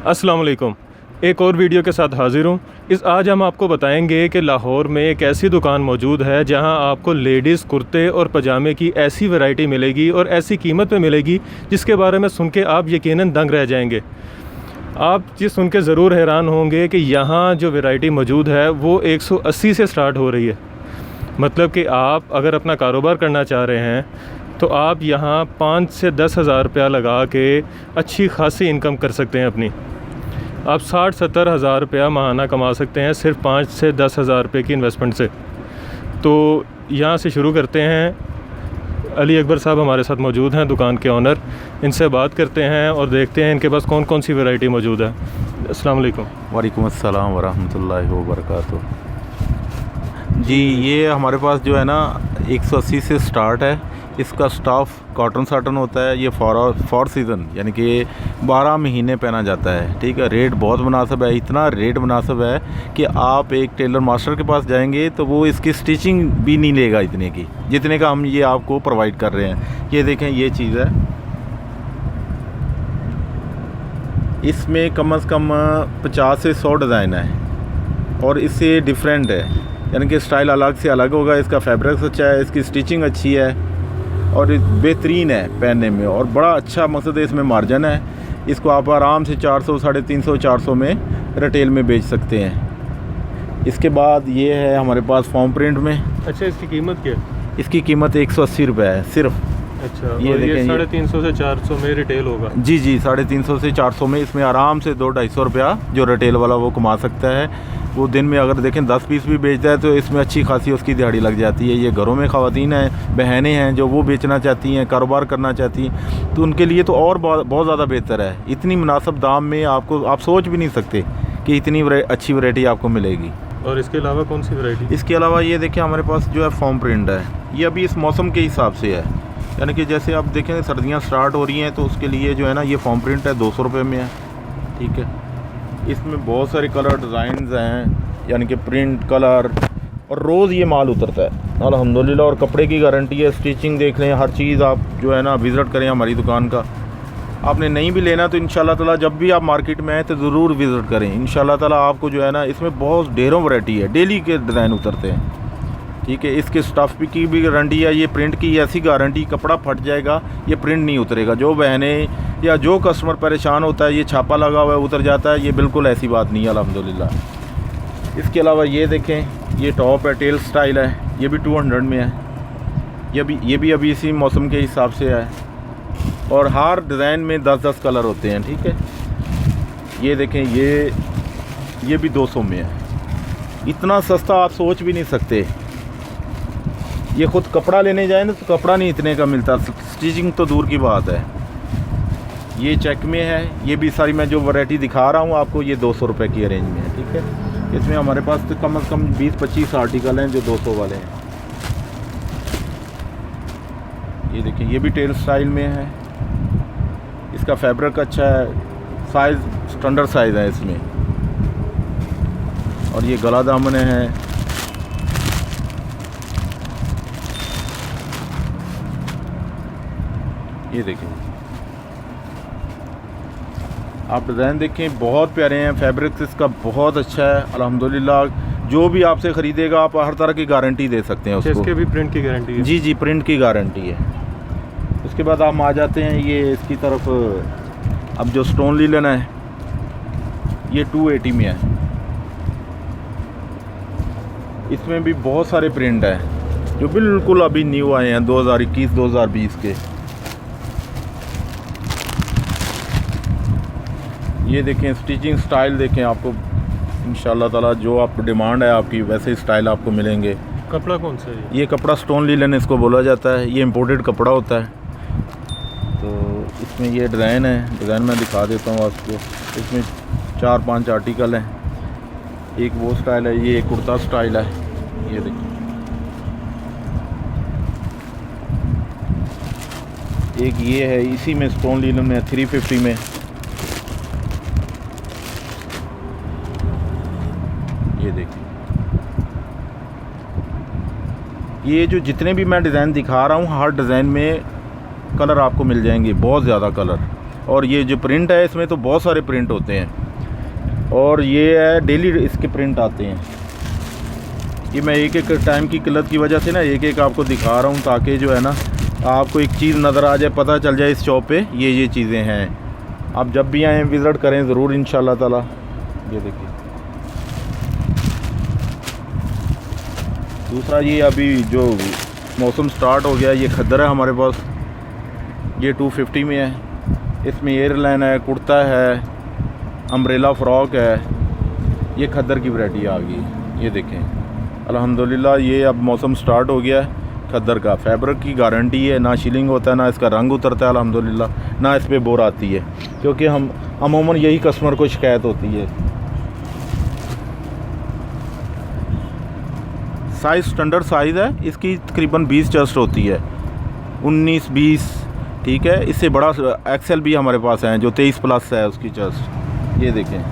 अस्सलाम वालेकुम। एक और वीडियो के साथ हाज़िर हूँ। आज हम आपको बताएंगे कि लाहौर में एक ऐसी दुकान मौजूद है जहां आपको लेडीज़ कुर्ते और पजामे की ऐसी वैरायटी मिलेगी और ऐसी कीमत में मिलेगी जिसके बारे में सुन के आप यकीनन दंग रह जाएंगे। आप ये सुन के ज़रूर हैरान होंगे कि यहाँ जो वैरायटी मौजूद है वो 180 से स्टार्ट हो रही है। मतलब कि आप अगर अपना कारोबार करना चाह रहे हैं तो आप यहाँ 5 से 10 हज़ार रुपया लगा के अच्छी खासी इनकम कर सकते हैं अपनी। आप 60-70 हज़ार रुपया माहाना कमा सकते हैं सिर्फ 5 से 10 हज़ार रुपये की इन्वेस्टमेंट से। तो यहाँ से शुरू करते हैं। अली अकबर साहब हमारे साथ मौजूद हैं, दुकान के ऑनर। इनसे बात करते हैं और देखते हैं इनके पास कौन कौन सी वैरायटी मौजूद है। अस्सलाम वालेकुम। वालेकुम अस्सलाम वरहमतुल्लाहि वबरकातुहू। जी, ये हमारे पास जो है ना 180 से स्टार्ट है। इसका स्टाफ कॉटन साटन होता है। ये फॉर सीज़न यानी कि 12 महीने पहना जाता है। ठीक है, रेट बहुत मुनासिब है। इतना रेट मुनासिब है कि आप एक टेलर मास्टर के पास जाएंगे तो वो इसकी स्टिचिंग भी नहीं लेगा इतने की जितने का हम ये आपको प्रोवाइड कर रहे हैं। ये देखें, ये चीज़ है, इसमें कम से कम 50 से 100 डिज़ाइन है और इससे डिफरेंट है, यानी कि स्टाइल अलग से अलग होगा। इसका फैब्रिक अच्छा है, इसकी स्टिचिंग अच्छी है और बेहतरीन है पहनने में और बड़ा अच्छा मकसद है। इसमें मार्जिन है। इसको आप आराम से 400, 350, 400 में रिटेल में बेच सकते हैं। इसके बाद ये है हमारे पास फॉर्म प्रिंट में। अच्छा, इसकी कीमत क्या है? इसकी कीमत 180 रुपये है सिर्फ। अच्छा, ये 350 से 400 में रिटेल होगा? जी, 350 से 400 में इसमें आराम से 200-250 रुपया जो रिटेल वाला वो कमा सकता है। वो दिन में अगर देखें 10 पीस भी बेचता है तो इसमें अच्छी खासी उसकी दिहाड़ी लग जाती है। ये घरों में ख़वातीन हैं, बहनें हैं जो वो बेचना चाहती हैं, कारोबार करना चाहती हैं, तो उनके लिए तो और बहुत ज़्यादा बेहतर है। इतनी मुनासिब दाम में आपको आप सोच भी नहीं सकते कि इतनी अच्छी वैरायटी आपको मिलेगी। और इसके अलावा कौन सी वैरायटी? इसके अलावा ये देखिए हमारे पास जो है फॉर्म प्रिंट है। ये अभी इस मौसम के हिसाब से है, यानी कि जैसे आप देखें सर्दियाँ स्टार्ट हो रही हैं तो उसके लिए जो है ना ये फॉर्म प्रिंट है, 200 रुपये में है। ठीक है, इसमें बहुत सारे कलर डिज़ाइंस हैं, यानी कि प्रिंट कलर, और रोज़ ये माल उतरता है अल्हम्दुलिल्लाह। और कपड़े की गारंटी है, स्टिचिंग देख लें, हर चीज़ आप जो है ना विज़िट करें हमारी दुकान का। आपने नहीं भी लेना तो इंशाल्लाह ताला जब भी आप मार्केट में आए तो ज़रूर विज़िट करें। इंशाल्लाह ताला आपको जो है ना इसमें बहुत ढेरों वैरायटी है, डेली के डिज़ाइन उतरते हैं। ठीक है, इसके स्टफ़ की भी गारंटी है। ये प्रिंट की ऐसी गारंटी, कपड़ा फट जाएगा, ये प्रिंट नहीं उतरेगा। जो बहनें या जो कस्टमर परेशान होता है ये छापा लगा हुआ है उतर जाता है, ये बिल्कुल ऐसी बात नहीं है अल्हम्दुलिल्लाह। इसके अलावा ये देखें, ये टॉप है, टेल स्टाइल है, ये भी 200 में है। ये भी अभी इसी मौसम के हिसाब से है और हर डिज़ाइन में 10-10 कलर होते हैं। ठीक है, ये देखें, ये भी 200 में है। इतना सस्ता आप सोच भी नहीं सकते। ये ख़ुद कपड़ा लेने जाए ना तो कपड़ा नहीं इतने का मिलता, स्टिचिंग तो दूर की बात है। ये चेक में है। ये भी सारी मैं जो वैरायटी दिखा रहा हूँ आपको ये 200 रुपये की रेंज में है। ठीक है, इसमें हमारे पास तो कम से कम 20-25 आर्टिकल हैं जो 200 वाले हैं। ये देखिए, ये भी टेल स्टाइल में है। इसका फैब्रिक अच्छा है, साइज़ स्टैंडर्ड साइज़ है इसमें। और ये गला दामन है। ये देखिए, आप डिज़ाइन देखें, बहुत प्यारे हैं। फैब्रिक इसका बहुत अच्छा है अल्हम्दुलिल्लाह। जो भी आपसे ख़रीदेगा आप हर तरह की गारंटी दे सकते हैं उसको। इसके भी प्रिंट की गारंटी है? जी, प्रिंट की गारंटी है। उसके बाद आप आ जाते हैं ये इसकी तरफ। अब जो स्टोन लीलन है ये 280 में है। इसमें भी बहुत सारे प्रिंट हैं जो बिल्कुल अभी न्यू आए हैं, 2021-2020 के। ये देखें, स्टिचिंग स्टाइल देखें, आपको इंशाल्लाह ताला जो आप डिमांड है आपकी वैसे ही स्टाइल आपको मिलेंगे। कपड़ा कौन सा है? ये कपड़ा स्टोन लीलन इसको बोला जाता है। ये इम्पोर्टेड कपड़ा होता है। तो इसमें ये डिज़ाइन है, डिज़ाइन मैं दिखा देता हूँ आपको। इसमें 4-5 आर्टिकल हैं। एक वो स्टाइल है, ये कुर्ता स्टाइल है। ये देखिए, एक ये है, इसी में स्टोन लीलन में 350 में। ये देखिए, ये जो जितने भी मैं डिज़ाइन दिखा रहा हूँ हर डिज़ाइन में कलर आपको मिल जाएंगे, बहुत ज़्यादा कलर। और ये जो प्रिंट है इसमें तो बहुत सारे प्रिंट होते हैं, और ये है डेली इसके प्रिंट आते हैं। ये मैं एक एक टाइम की किल्लत की वजह से ना एक एक आपको दिखा रहा हूँ, ताकि जो है ना आपको एक चीज़ नज़र आ जाए, पता चल जाए इस शॉप पे ये चीज़ें हैं। आप जब भी आएँ विज़िट करें ज़रूर इंशाल्लाह ताला। ये देखिए दूसरा, ये अभी जो मौसम स्टार्ट हो गया, ये खद्दर है हमारे पास, ये 250 में है। इसमें एयरलाइन है, कुर्ता है, अम्ब्रेला फ्रॉक है, ये खद्दर की वैरायटी आ गई। ये देखें अल्हम्दुलिल्लाह, ये अब मौसम स्टार्ट हो गया है। खद्दर का फैब्रिक की गारंटी है, ना शीलिंग होता है, ना इसका रंग उतरता है अल्हम्दुलिल्लाह, ना इस पर बोर आती है, क्योंकि हम अमूमन यही कस्टमर को शिकायत होती है। साइज़ स्टैंडर्ड साइज़ है इसकी, तकरीबन 20 चेस्ट होती है, 19-20, ठीक है। इससे बड़ा एक्सेल भी हमारे पास है जो 23 प्लस है उसकी चेस्ट। ये देखें,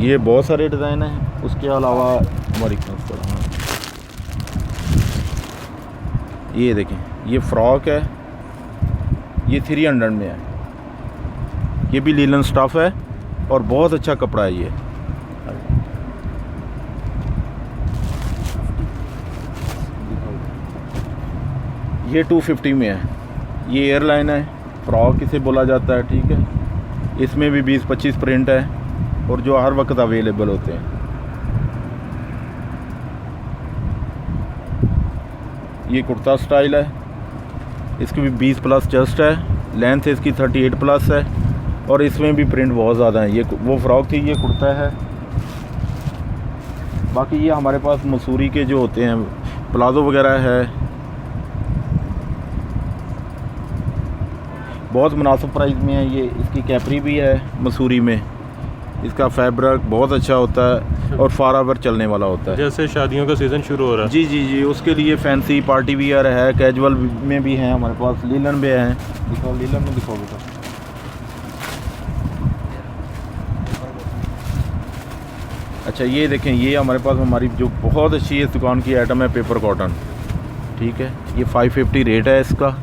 ये बहुत सारे डिज़ाइन हैं। उसके अलावा हमारी ये देखें, ये फ़्रॉक है, ये 300 में है, ये भी लीलन स्टफ़ है और बहुत अच्छा कपड़ा है। ये 250 में है, ये एयरलाइन है, फ़्रॉक इसे बोला जाता है, ठीक है। इसमें भी 20-25 प्रिंट है और जो हर वक्त अवेलेबल होते हैं। ये कुर्ता स्टाइल है, इसकी भी 20 प्लस चेस्ट है, लेंथ इसकी 38 प्लस है और इसमें भी प्रिंट बहुत ज़्यादा है। ये वो फ़्रॉक थी, ये कुर्ता है। बाकी ये हमारे पास मसूरी के जो होते हैं प्लाज़ो वगैरह है, बहुत मुनासिब प्राइस में है। ये इसकी कैपरी भी है मसूरी में, इसका फैब्रिक बहुत अच्छा होता है और फॉरएवर चलने वाला होता है। जैसे शादियों का सीज़न शुरू हो रहा है, जी जी जी, उसके लिए फैंसी पार्टी वियर है, कैजुअल में भी हैं हमारे पास, लीलन में हैं। दिखाओ, लीलन में दिखाओ बेटा। अच्छा ये देखें, ये हमारे पास हमारी जो बहुत अच्छी इस दुकान की आइटम है, पेपर कॉटन, ठीक है। ये 550 रेट है इसका।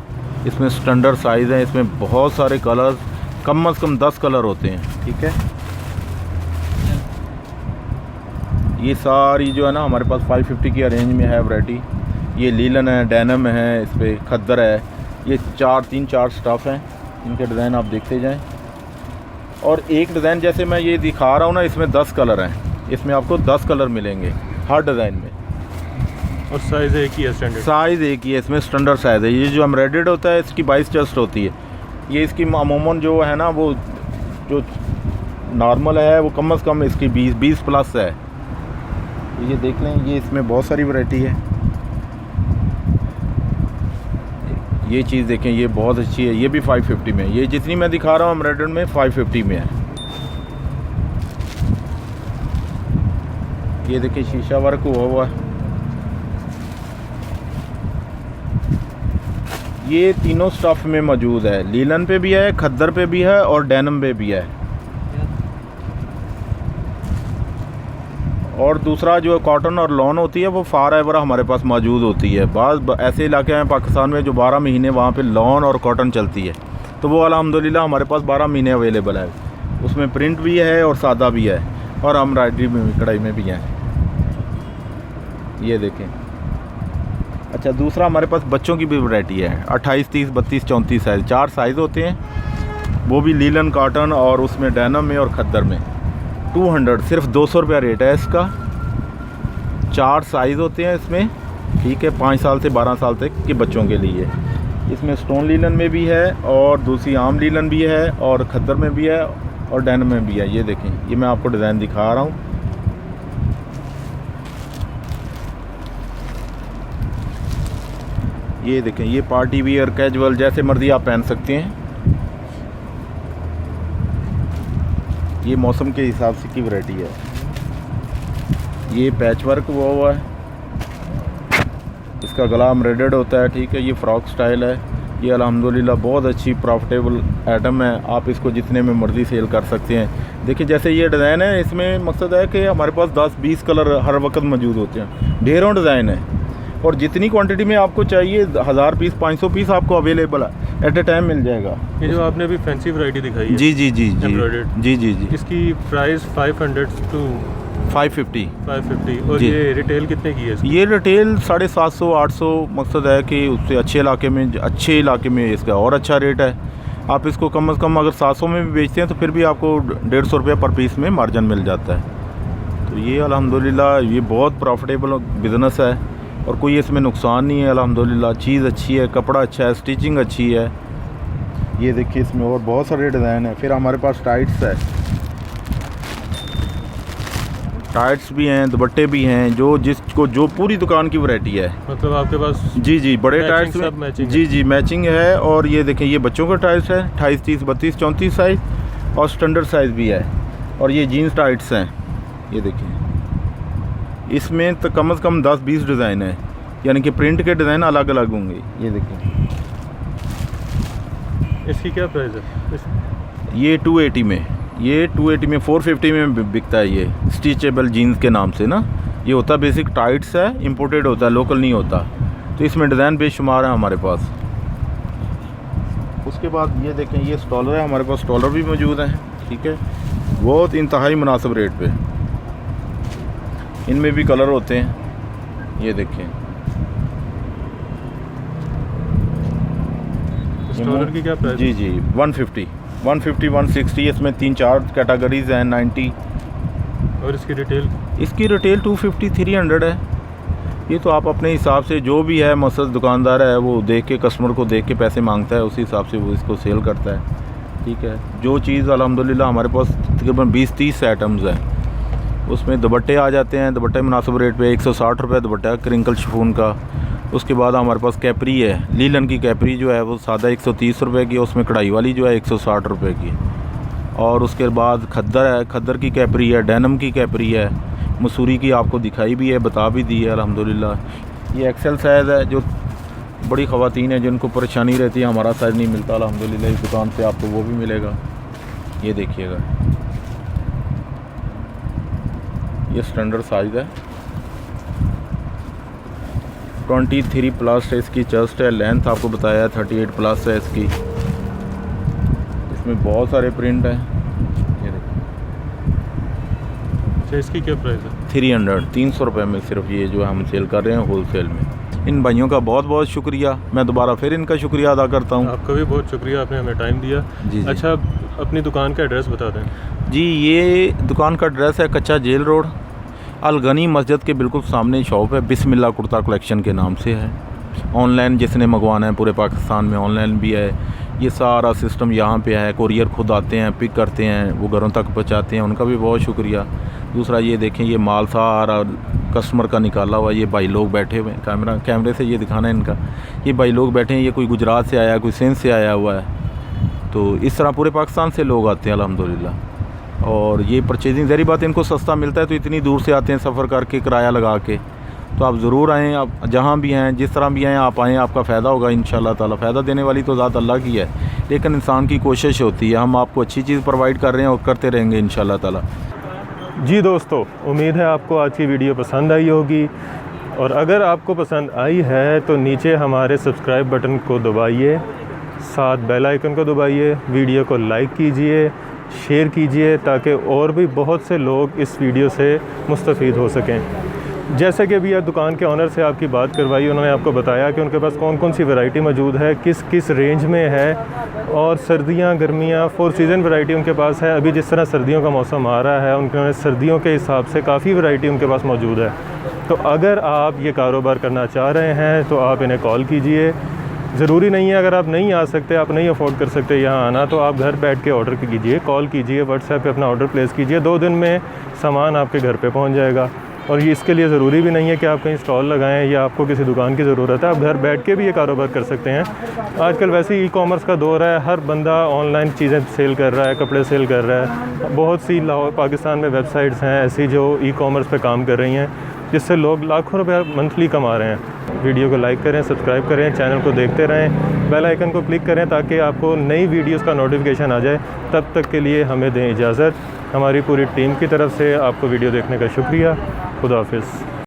इसमें स्टैंडर्ड साइज़ है, इसमें बहुत सारे कलर्स, कम से कम 10 कलर होते हैं, ठीक है। ये सारी जो है ना हमारे पास 550 की रेंज में है वैरायटी। ये लीलन है, डेनिम है, इस पर खद्दर है। ये 3-4 स्टफ़ हैं, इनके डिज़ाइन आप देखते जाएं। और एक डिज़ाइन जैसे मैं ये दिखा रहा हूँ ना, इसमें 10 कलर हैं, इसमें आपको 10 कलर मिलेंगे हर डिज़ाइन में। और साइज़ एक ही है, स्टैंडर्ड साइज़ एक ही है, इसमें स्टैंडर्ड साइज़ है। ये जो एम्ब्रॉयडर्ड होता है इसकी 22 चेस्ट होती है। ये इसकी अमूमन जो है ना, वो जो नॉर्मल है वो कम से कम इसकी 20 प्लस है। ये देख लें, ये इसमें बहुत सारी वैरायटी है। ये चीज़ देखें, ये बहुत अच्छी है, ये भी 550 में। ये जितनी मैं दिखा रहा हूँ एम्ब्रॉयडर्ड में 550 में है। ये देखिए शीशा वर्क हुआ है। ये तीनों स्टफ़ में मौजूद है, लीलन पे भी है, खद्दर पे भी है और डेनिम पे भी है। और दूसरा जो कॉटन और लॉन होती है वो फॉरएवर हमारे पास मौजूद होती है। बाज़ ऐसे इलाके हैं पाकिस्तान में जो 12 महीने वहाँ पे लॉन और कॉटन चलती है, तो वो अल्हम्दुलिल्लाह हमारे पास 12 महीने अवेलेबल है। उसमें प्रिंट भी है और सादा भी है और एम्ब्रॉयडरी में भी, कढ़ाई में भी है। ये देखें। अच्छा दूसरा हमारे पास बच्चों की भी वैरायटी है, 28, 30, 32, 34 साइज़, 4 साइज़ होते हैं, वो भी लीलन कॉटन और उसमें डेनिम में और खद्दर में। 200 सिर्फ 200 रुपया रेट है इसका। 4 साइज़ होते हैं इसमें, ठीक है, 5 साल से 12 साल तक के बच्चों के लिए। इसमें स्टोन लीलन में भी है और दूसरी आम लीलन भी है और खद्दर में भी है और डेनिम में भी है। ये देखें, ये मैं आपको डिज़ाइन दिखा रहा हूँ। ये देखें, ये पार्टी वियर, कैजुअल, जैसे मर्ज़ी आप पहन सकते हैं। ये मौसम के हिसाब से की वैरायटी है। ये पैच वर्क हुआ है, इसका गला एम्ब्रॉयडर्ड होता है, ठीक है। ये फ़्रॉक स्टाइल है। ये अल्हम्दुलिल्लाह बहुत अच्छी प्रॉफिटेबल आइटम है, आप इसको जितने में मर्ज़ी सेल कर सकते हैं। देखिए जैसे ये डिज़ाइन है, इसमें मकसद है कि हमारे पास 10-20 कलर हर वक्त मौजूद होते हैं, ढेरों डिज़ाइन है और जितनी क्वांटिटी में आपको चाहिए 1000 पीस 500 पीस आपको अवेलेबल है। एट ए टाइम मिल जाएगा। ये जो आपने अभी फैंसी वैरायटी दिखाई है, जी जी जी जी Embroidered। जी जी जी इसकी प्राइस 500 टू 550। और जी। ये रिटेल कितने की है इसकी? ये रिटेल 750 800, मकसद है कि उससे अच्छे इलाके में इसका और अच्छा रेट है। आप इसको कम से कम अगर 700 में भी बेचते हैं तो फिर भी आपको 150 रुपये पर पीस में मार्जिन मिल जाता है। तो ये अल्हम्दुलिल्लाह ये बहुत प्रॉफिटेबल बिज़नेस है और कोई इसमें नुकसान नहीं है। अल्हम्दुलिल्लाह चीज़ अच्छी है, कपड़ा अच्छा है, स्टिचिंग अच्छी है। ये देखिए इसमें और बहुत सारे डिज़ाइन है। फिर हमारे पास टाइट्स है, टाइट्स भी हैं, दुपट्टे भी हैं, जो पूरी दुकान की वैरायटी है। मतलब आपके पास जी जी बड़े मैचिंग, टाइट्स सब में मैचिंग जी जी मैचिंग है। और ये देखें ये बच्चों का टाइट्स है 28 30 32 34 साइज़ और स्टैंडर्ड साइज़ भी है। और ये जीन्स टाइट्स हैं, ये देखिए इसमें तो कम से कम 10-20 डिज़ाइन है, यानी कि प्रिंट के डिज़ाइन अलग अलग होंगे। ये देखिए इसकी क्या प्राइस है? ये 280 में, ये 280 में 450 में बिकता है। ये स्टिचेबल जीन्स के नाम से ना, ये होता है बेसिक टाइट्स है, इंपोर्टेड होता है, लोकल नहीं होता। तो इसमें डिज़ाइन बेशुमार है हमारे पास। उसके बाद ये देखें ये स्टॉलर है, हमारे पास स्टॉलर भी मौजूद हैं। ठीक है, बहुत इंतहाई मुनासिब रेट पे। इनमें भी कलर होते हैं, ये देखें। स्टॉलर की क्या प्राइस? जी जी 150 160। इसमें 3-4 कैटेगरीज हैं 90। और इसकी रिटेल? इसकी रिटेल 250 300 है। ये तो आप अपने हिसाब से, जो भी है मसद दुकानदार है वो देख के, कस्टमर को देख के पैसे मांगता है, उसी हिसाब से वो इसको सेल करता है। ठीक है, जो चीज़ अल्हम्दुलिल्लाह हमारे पास तकरीबन 20-30 आइटम्स हैं। उसमें दुपट्टे आ जाते हैं, दुपट्टे मुनासिब रेट पे 160 रुपये दुपट्टा क्रिंकल शिफॉन का। उसके बाद हमारे पास कैपरी है, लीलन की कैपरी जो है वो सादा 130 रुपये की, उसमें कढ़ाई वाली जो है 160 रुपये की। और उसके बाद खद्दर है, खद्दर की कैपरी है, डेनम की कैपरी है, मसूरी की आपको दिखाई भी है, बता भी दी है अल्हम्दुलिल्लाह। ये एक्सेल साइज़ है, जो बड़ी ख़वातीन है जिनको परेशानी रहती है हमारा साइज़ नहीं मिलता, अल्हम्दुलिल्लाह इस दुकान से आपको वो भी मिलेगा। ये देखिएगा ये स्टैंडर्ड साइज़ है, 23 प्लस है इसकी चेस्ट है, लेंथ आपको बताया है 38 प्लस है इसकी। इसमें बहुत सारे प्रिंट हैं। ये देखिए अच्छा, इसकी क्या प्राइस है? 300 रुपये में सिर्फ ये जो हम सेल कर रहे हैं होलसेल में। इन भाइयों का बहुत बहुत शुक्रिया, मैं दोबारा फिर इनका शुक्रिया अदा करता हूँ। आपका भी बहुत शुक्रिया, आपने हमें टाइम दिया। जी जी। अच्छा, अपनी दुकान का एड्रेस बता दें। जी, ये दुकान का एड्रेस है कच्चा जेल रोड, अलगनी मस्जिद के बिल्कुल सामने शॉप है, बिस्मिल्लाह कुर्ता कलेक्शन के नाम से है। ऑनलाइन जिसने मंगवाना है पूरे पाकिस्तान में ऑनलाइन भी है, ये सारा सिस्टम यहाँ पे है। कुरियर खुद आते हैं, पिक करते हैं, वो घरों तक पहुँचाते हैं, उनका भी बहुत शुक्रिया। दूसरा ये देखें ये माल सारा कस्टमर का निकाला हुआ, ये भाई लोग बैठे हुए हैं, कैमरे से ये दिखाना है इनका। ये भाई लोग बैठे हैं, ये कोई गुजरात से आया है, कोई सिंध से आया हुआ है। तो इस तरह पूरे पाकिस्तान से लोग आते हैं अल्हम्दुलिल्लाह। और ये परचेजिंग ज़री बात इनको सस्ता मिलता है, तो इतनी दूर से आते हैं सफ़र करके, किराया लगा के। तो आप ज़रूर आएँ, आप जहाँ भी हैं, जिस तरह भी आएँ आप आएँ, आपका फ़ायदा होगा इंशाअल्लाह ताला। फ़ायदा देने वाली तो ज़ात अल्लाह की है, लेकिन इंसान की कोशिश होती है। हम आपको अच्छी चीज़ प्रोवाइड कर रहे हैं और करते रहेंगे इंशाअल्लाह ताला। जी दोस्तों, उम्मीद है आपको आज की वीडियो पसंद आई होगी, और अगर आपको पसंद आई है तो नीचे हमारे सब्सक्राइब बटन को दबाइए, साथ बेल आइकन को दबाइए, वीडियो को लाइक कीजिए, शेयर कीजिए, ताकि और भी बहुत से लोग इस वीडियो से मुस्तफ़ीद हो सकें। जैसे कि अभी दुकान के ऑनर से आपकी बात करवाई, उन्होंने आपको बताया कि उनके पास कौन कौन सी वैरायटी मौजूद है, किस किस रेंज में है, और सर्दियां, गर्मियां, 4 सीज़न वैरायटी उनके पास है। अभी जिस तरह सर्दियों का मौसम आ रहा है, उन्होंने सर्दियों के हिसाब से काफ़ी वैरायटी उनके पास मौजूद है। तो अगर आप ये कारोबार करना चाह रहे हैं तो आप इन्हें कॉल कीजिए। ज़रूरी नहीं है अगर आप नहीं आ सकते, आप नहीं अफोर्ड कर सकते यहाँ आना, तो आप घर बैठ के ऑर्डर कीजिए, कॉल कीजिए, व्हाट्सएप पे अपना ऑर्डर प्लेस कीजिए, 2 दिन में सामान आपके घर पे पहुँच जाएगा। और ये इसके लिए ज़रूरी भी नहीं है कि आप कहीं स्टॉल लगाएं या आपको किसी दुकान की ज़रूरत है, आप घर बैठ के भी ये कारोबार कर सकते हैं। आजकल वैसे ही ई-कॉमर्स का दौर है, हर बंदा ऑनलाइन चीज़ें सेल कर रहा है, कपड़े सेल कर रहा है। बहुत सी लाहौर पाकिस्तान में वेबसाइट्स हैं ऐसी जो ई-कॉमर्स पे काम कर रही हैं, जिससे लोग लाखों रुपए मंथली कमा रहे हैं। वीडियो को लाइक करें, सब्सक्राइब करें, चैनल को देखते रहें, बेल आइकन को क्लिक करें ताकि आपको नई वीडियोस का नोटिफिकेशन आ जाए। तब तक के लिए हमें दें इजाज़त। हमारी पूरी टीम की तरफ से आपको वीडियो देखने का शुक्रिया। खुदा हाफिज़।